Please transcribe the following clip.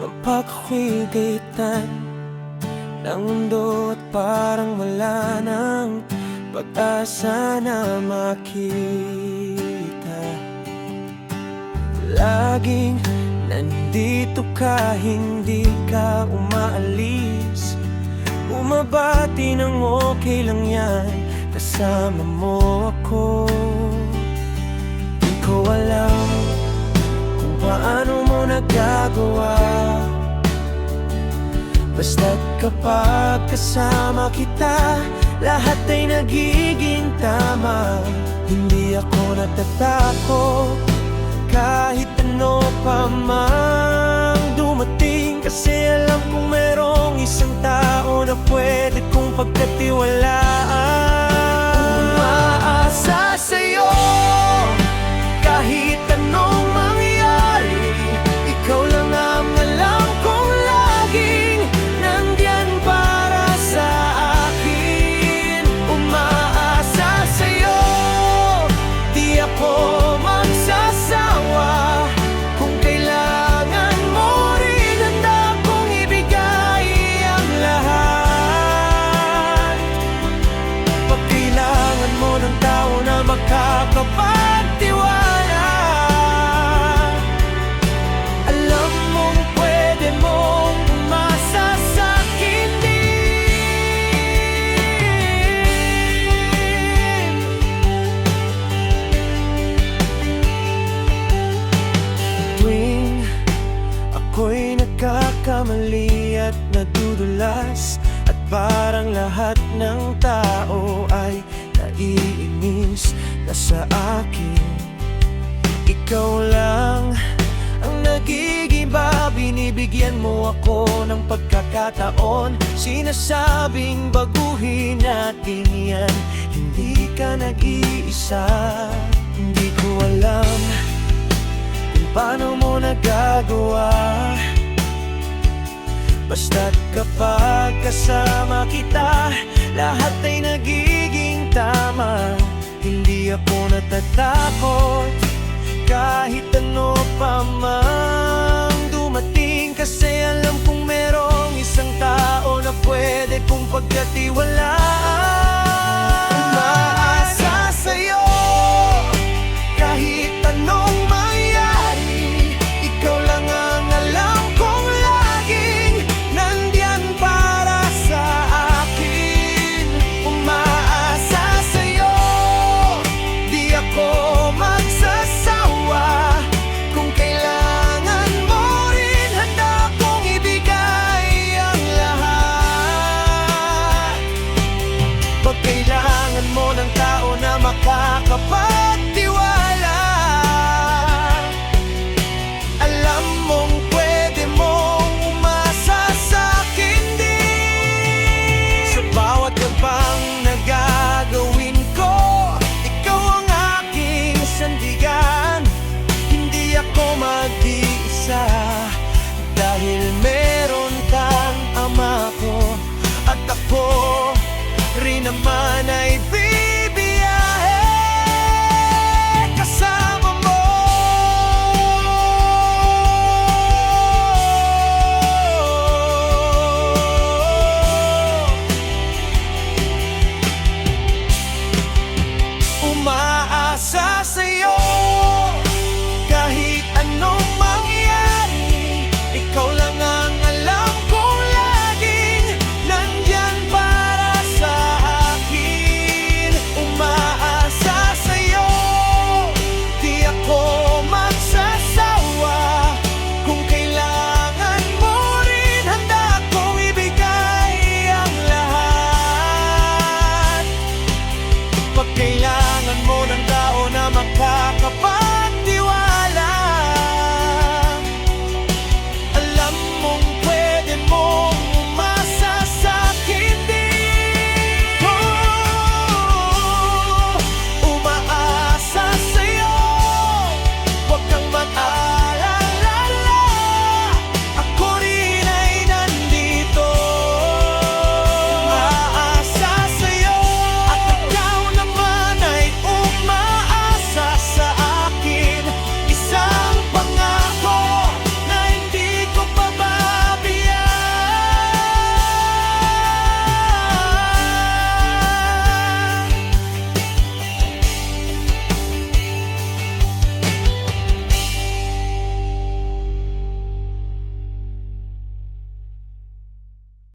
Kapag ako'y gitan ng mundo at parang wala nang pag-asa na makita, laging nandito ka, hindi ka umaalis. Bumabati ng okay lang yan, kasama mo ako. Di ko alam kung paano mo nagagawa, basta't kapag kasama kita, lahat ay nagiging tama. Hindi ako natatakot kahit ano pa mang dumating, kasi alam kong merong isang tao na pwede kong pagkatiwalaan. Umaasa sa'yo kahit anong mangyari, ikaw lang ang alam kong laging nandyan para sa akin. Umaasa sa'yo, di ako magsasawa. Kung kailangan mo rin, handa kong ibigay ang lahat. Pag kailangan mo ng tao na makakapagtiwala, alam mong pwede mong umasa sa'kin din. Tuwing ako'y nagkakamali at nadudulas, at parang lahat ng tao ay naiinis na sa akin, ikaw lang ang nagigiba. Binibigyan mo ako ng pagkakataon, sinasabing baguhin natin yan. Hindi ka nag-iisa. Hindi ko alam kung paano mo nagagawa, basta't kapag kasama kita, lahat ay nagiging tama. Hindi ako natatakot kahit ano pa mang dumating, kasi alam kong merong isang tao na pwede kong pagkatiwalaan.